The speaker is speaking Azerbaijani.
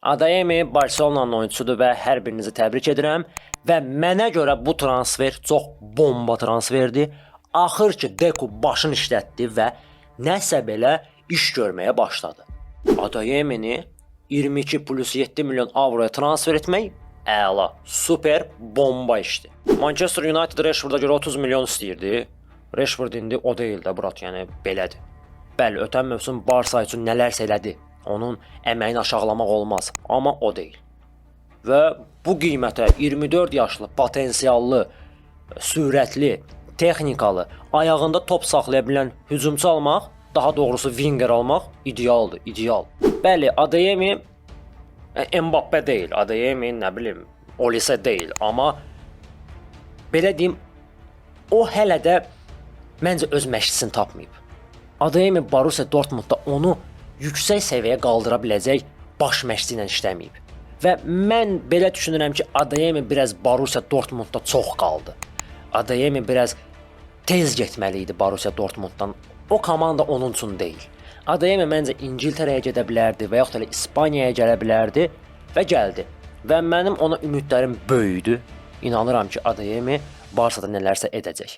Adeyemi Barcelona'nın oyuncusudur və hər birinizi təbrik edirəm və mənə görə bu transfer çox bomba transferdir. Axır ki Deku başını işlətdi və nəsə belə iş görməyə başladı. Adeyemini 22 plus 7 milyon avroya transfer etmək əla, super bomba işdir. Manchester United Rashford'a görə 30 milyon istəyirdi. Rashford indi o deyil də Murat, yəni belədir. Bəli, ötən mövsüm Barça üçün nələrsə elədi. Onun əməyini aşağılamaq olmaz, amma o deyil. Və bu qiymətə 24 yaşlı, potensiallı, sürətli, texnikalı, ayağında top saxlaya bilən hücumçu almaq, daha doğrusu winger almaq idealdır, ideal. Bəli, Adeyemi Mbappe deyil, Adeyemi nə bilim, Olise deyil, amma belə deyim, o hələ də məncə öz məşqçisini tapmayıb. Adeyemi Borussia Dortmundda onu yüksək səviyyəyə qaldıra biləcək baş məşqçi ilə işləməyib. Və mən belə düşünürəm ki, Adeyemi biraz Borussia Dortmundda çox qaldı. Adeyemi biraz tez getməli idi Borussia Dortmunddan. O komanda onun üçün deyil. Adeyemi məncə İngiltərəyə gedə bilərdi və yaxud da İspaniyaya gələ bilərdi və gəldi. Və mənim ona ümidlərim böyüdü. İnanıram ki, Adeyemi Barsada nələrsə edəcək.